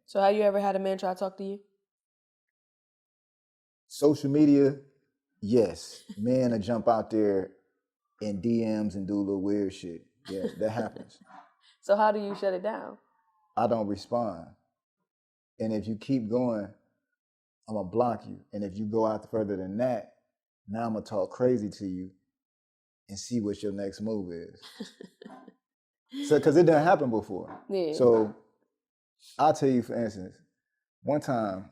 So have you ever had a man try to talk to you? Social media, yes. Men will jump out there in DMs and do a little weird shit. Yeah, that happens. So how do you shut it down? I don't respond. And if you keep going, I'm going to block you. And if you go out further than that, now I'm going to talk crazy to you and see what your next move is. So, because it didn't happen before. Yeah. So I'll tell you, for instance, one time,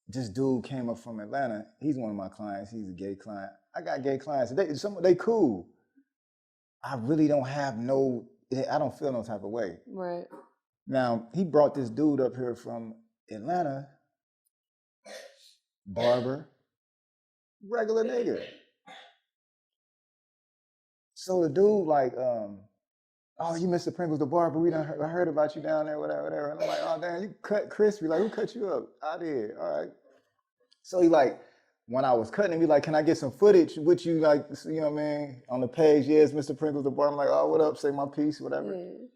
this dude came up from Atlanta. He's one of my clients. He's a gay client. I got gay clients. They cool. I really don't have I don't feel no type of way. Right. Now, he brought this dude up here from Atlanta, barber, regular nigga. So the dude like, oh, you Mr. Pringles the barber, I heard about you down there, whatever. And I'm like, oh, damn, you cut crispy. Like, who cut you up? I did, all right. So he like, when I was cutting him, he like, can I get some footage with you, like, you know what I mean, on the page? Yes, Mr. Pringles the barber. I'm like, oh, what up, say my piece, whatever. Yeah.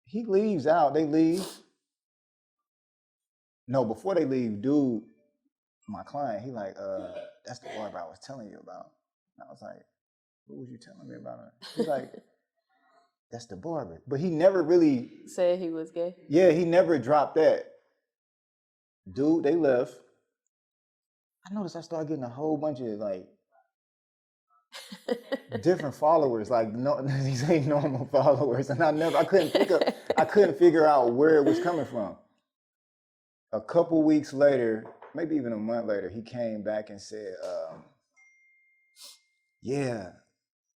He leaves out, they leave. No, before they leave, dude, my client, he like, that's the barber I was telling you about. And I was like, what was you telling me about it? He's like, that's the barber. But he never really said he was gay. Yeah, he never dropped that. Dude, they left. I noticed I started getting a whole bunch of like different followers. Like, no, these ain't normal followers. And I couldn't figure out where it was coming from. A couple weeks later, maybe even a month later, he came back and said, yeah,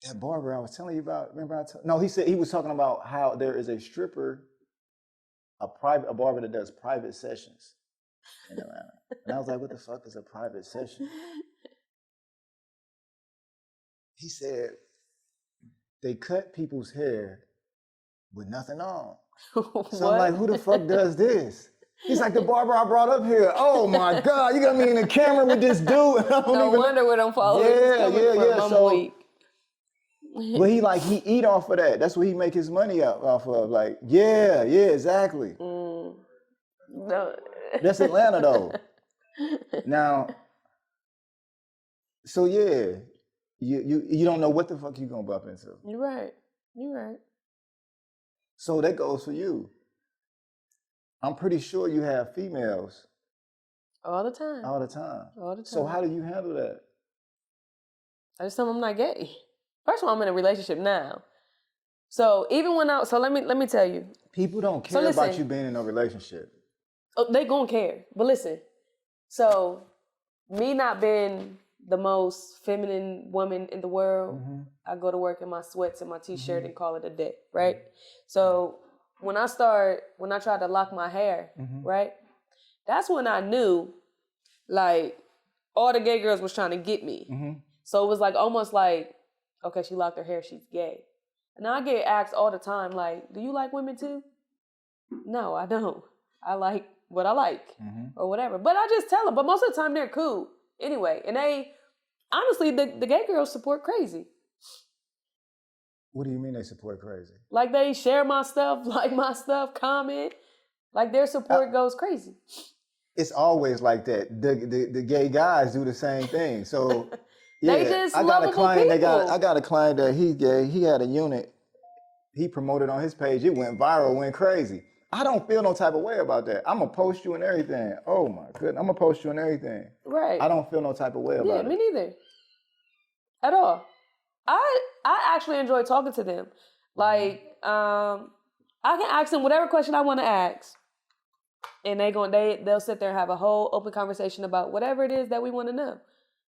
that barber I was telling you about, remember no, he said he was talking about how there is a stripper, a barber that does private sessions in Atlanta. And I was like, what the fuck is a private session? He said, they cut people's hair with nothing on. So I'm like, who the fuck does this? He's like, the barber I brought up here. Oh my God, you got me in the camera with this dude. No wonder where them followers is coming from. I'm weak. But he eat off of that. That's what he make his money off of. Like, yeah, exactly. No. That's Atlanta though. Now, so yeah, you don't know what the fuck you gonna bump into. You're right. So that goes for you. I'm pretty sure you have females. All the time. So how do you handle that? I just tell them I'm not gay. First of all, I'm in a relationship now. So even when let me tell you. People don't care about you being in a relationship. Oh, they gonna care. But listen, so me not being the most feminine woman in the world, I go to work in my sweats and my t-shirt and call it a day, right? So when I tried to lock my hair, right? That's when I knew, like, all the gay girls was trying to get me. So it was like almost like, okay, she locked her hair, she's gay. And I get asked all the time, like, do you like women too? No, I don't. I like what I like or whatever. But I just tell them. But most of the time they're cool anyway. And they, honestly, the gay girls support crazy. What do you mean they support crazy? Like they share my stuff, like my stuff, comment. Like their support goes crazy. It's always like that. The gay guys do the same thing. So yeah, they just I got a client. People. I got a client that he's gay. He had a unit. He promoted on his page. It went viral, went crazy. I don't feel no type of way about that. I'm gonna post you and everything. Oh my goodness, I'm gonna post you and everything. Right. I don't feel no type of way about it. Yeah, me neither. At all. I actually enjoy talking to them. Like, I can ask them whatever question I want to ask. And they'll sit there and have a whole open conversation about whatever it is that we want to know.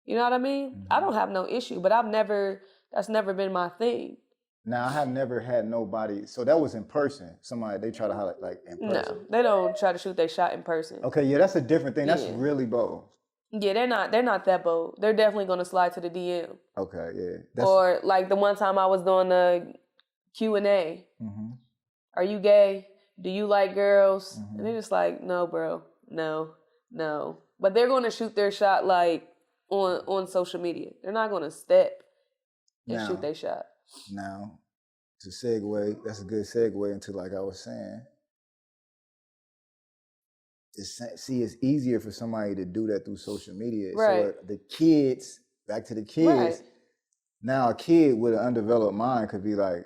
You know what I mean? I don't have no issue, but that's never been my thing. Now, I have never had nobody, so that was in person. Somebody, they try to highlight like in person. No, they don't try to shoot their shot in person. Okay, yeah, that's a different thing. That's really bold. Yeah, they're not that bold. They're definitely going to slide to the DM. Okay, yeah. Or like the one time I was doing the Q&A. Are you gay? Do you like girls? And they're just like, no, bro, no. But they're going to shoot their shot like on social media. They're not going to step and shoot their shot. Now, to segue, that's a good segue into, like I was saying, it's easier for somebody to do that through social media. Right. So the kids, back to the kids, Right. now a kid with an undeveloped mind could be like,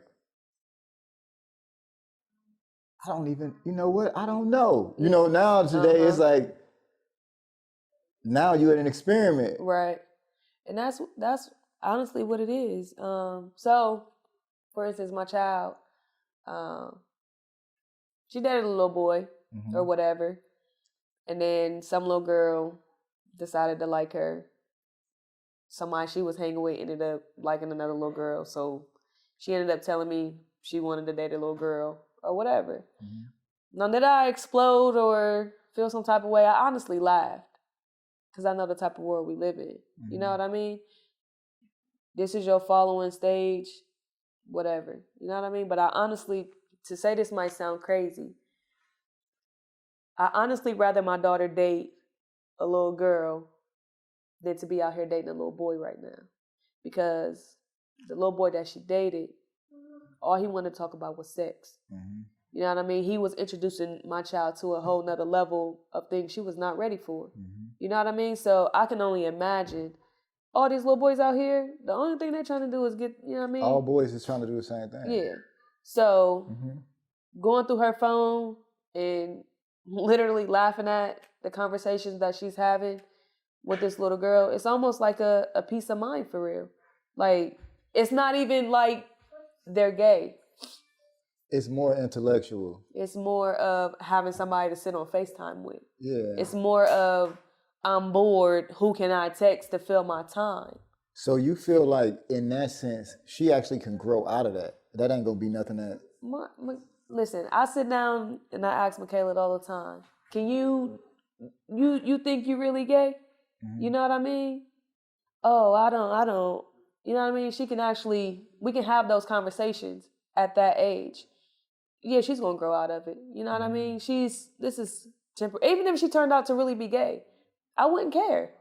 I don't even, you know what? I don't know. You know, now today it's like, now you're at an experiment. Right. And that's honestly what it is. So, for instance, my child, she dated a little boy or whatever. And then some little girl decided to like her. Somebody she was hanging with ended up liking another little girl. So she ended up telling me she wanted to date a little girl or whatever. Now, did I explode or feel some type of way? I honestly laughed because I know the type of world we live in. You know what I mean? This is your following stage, whatever. You know what I mean? But I honestly, to say this might sound crazy, I honestly rather my daughter date a little girl than to be out here dating a little boy right now. Because the little boy that she dated, all he wanted to talk about was sex. You know what I mean? He was introducing my child to a whole nother level of things she was not ready for. You know what I mean? So I can only imagine all these little boys out here, the only thing they're trying to do is get, you know what I mean? All boys is trying to do the same thing. Yeah. So going through her phone and literally laughing at the conversations that she's having with this little girl, it's almost like a peace of mind for real. Like, it's not even like they're gay. It's more intellectual. It's more of having somebody to sit on FaceTime with. Yeah. It's more of, I'm bored, who can I text to fill my time? So you feel like, in that sense, she actually can grow out of that. That ain't gonna be nothing that... Listen, I sit down and I ask Michaela all the time, can you think you really gay? You know what I mean? Oh, I don't. You know what I mean? She can actually, we can have those conversations at that age. Yeah, she's gonna grow out of it. You know what I mean? This is temporary. Even if she turned out to really be gay, I wouldn't care.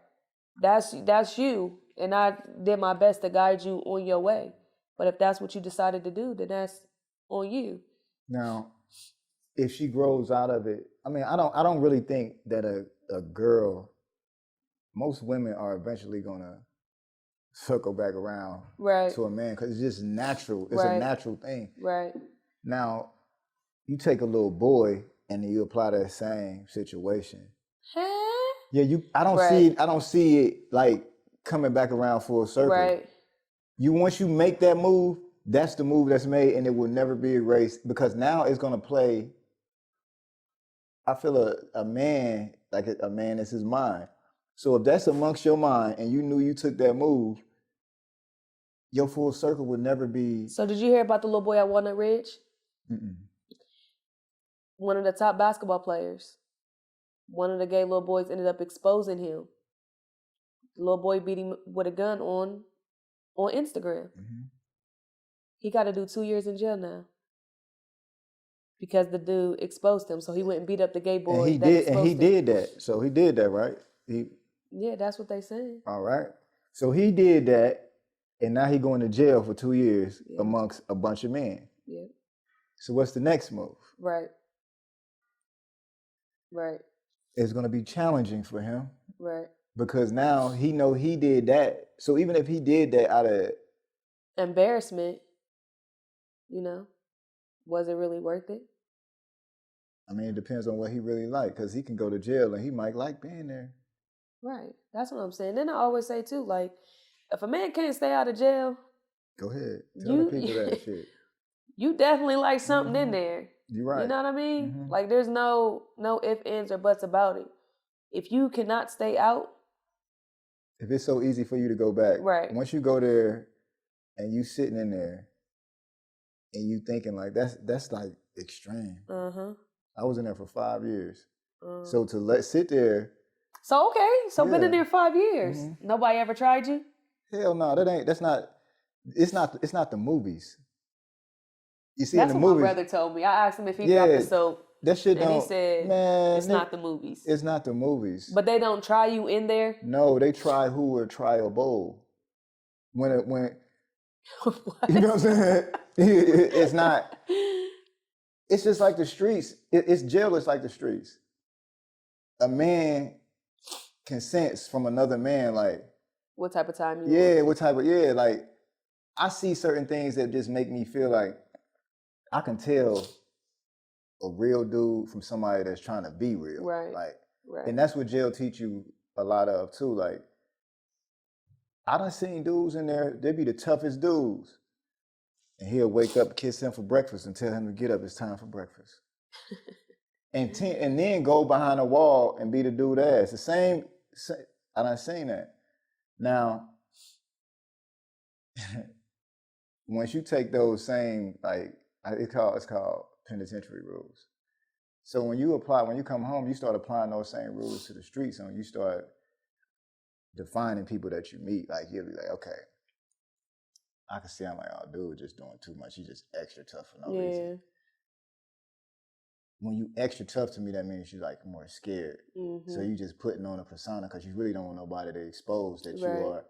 That's you, and I did my best to guide you on your way. But if that's what you decided to do, then that's on you. Now, if she grows out of it, I mean, I don't really think that a girl, most women are eventually gonna circle back around to a man because it's just natural. It's a natural thing. Right. Now, you take a little boy and you apply that same situation. Yeah, I don't see it like coming back around full circle. Right. Once you make that move, that's the move that's made, and it will never be erased because now it's gonna play. I feel a man, like a man is his mind. So if that's amongst your mind and you knew you took that move, your full circle would never be. So did you hear about the little boy at Walnut Ridge? One of the top basketball players. One of the gay little boys ended up exposing him. The little boy beat him with a gun on Instagram. He got to do 2 years in jail now because the dude exposed him. So he went and beat up the gay boy. And he did that. So he did that, right? Yeah, that's what they said. All right. So he did that, and now he going to jail for 2 years amongst a bunch of men. Yeah. So what's the next move? Right. It's going to be challenging for him. Right. Because now he know he did that. So even if he did that out of embarrassment, was it really worth it? I mean, it depends on what he really like, because he can go to jail and he might like being there. Right. That's what I'm saying. Then I always say too, like, if a man can't stay out of jail, go ahead. Tell the people that shit. You definitely like something in there. You're right. You know what I mean? Like, there's no ifs, ands, or buts about it. If you cannot stay out, if it's so easy for you to go back, right? Once you go there and you sitting in there and you thinking like that's like extreme. I was in there for 5 years, so to sit there. So okay, been in there 5 years. Nobody ever tried you? Hell no, that's not. It's not the movies. You see, that's in the what movies, my brother told me. I asked him if he dropped the soap. That shit and don't. He said, man, it's not the movies. It's not the movies. But they don't try you in there? No, they try who are triable. When What? You know what I'm saying? It's not. It's just like the streets. It's jail. It's like the streets. A man can sense from another man, like, What type of time you yeah, want? what type of, yeah, like, I see certain things that just make me feel like I can tell a real dude from somebody that's trying to be real. Right. Like, Right. and that's what jail teach you a lot of too. Like, I done seen dudes in there, they be the toughest dudes. And he'll wake up, kiss him for breakfast, and tell him to get up, it's time for breakfast. and then go behind a wall and be the dude ass. The same, I done seen that. Now, once you take those same, like, it's called penitentiary rules. So when you come home, you start applying those same rules to the streets, and you start defining people that you meet. Like, you'll be like, okay, I can see I'm like, oh, dude, just doing too much. He's just extra tough for no reason. When you extra tough to me, that means you're like more scared. So you just putting on a persona because you really don't want nobody to expose that you are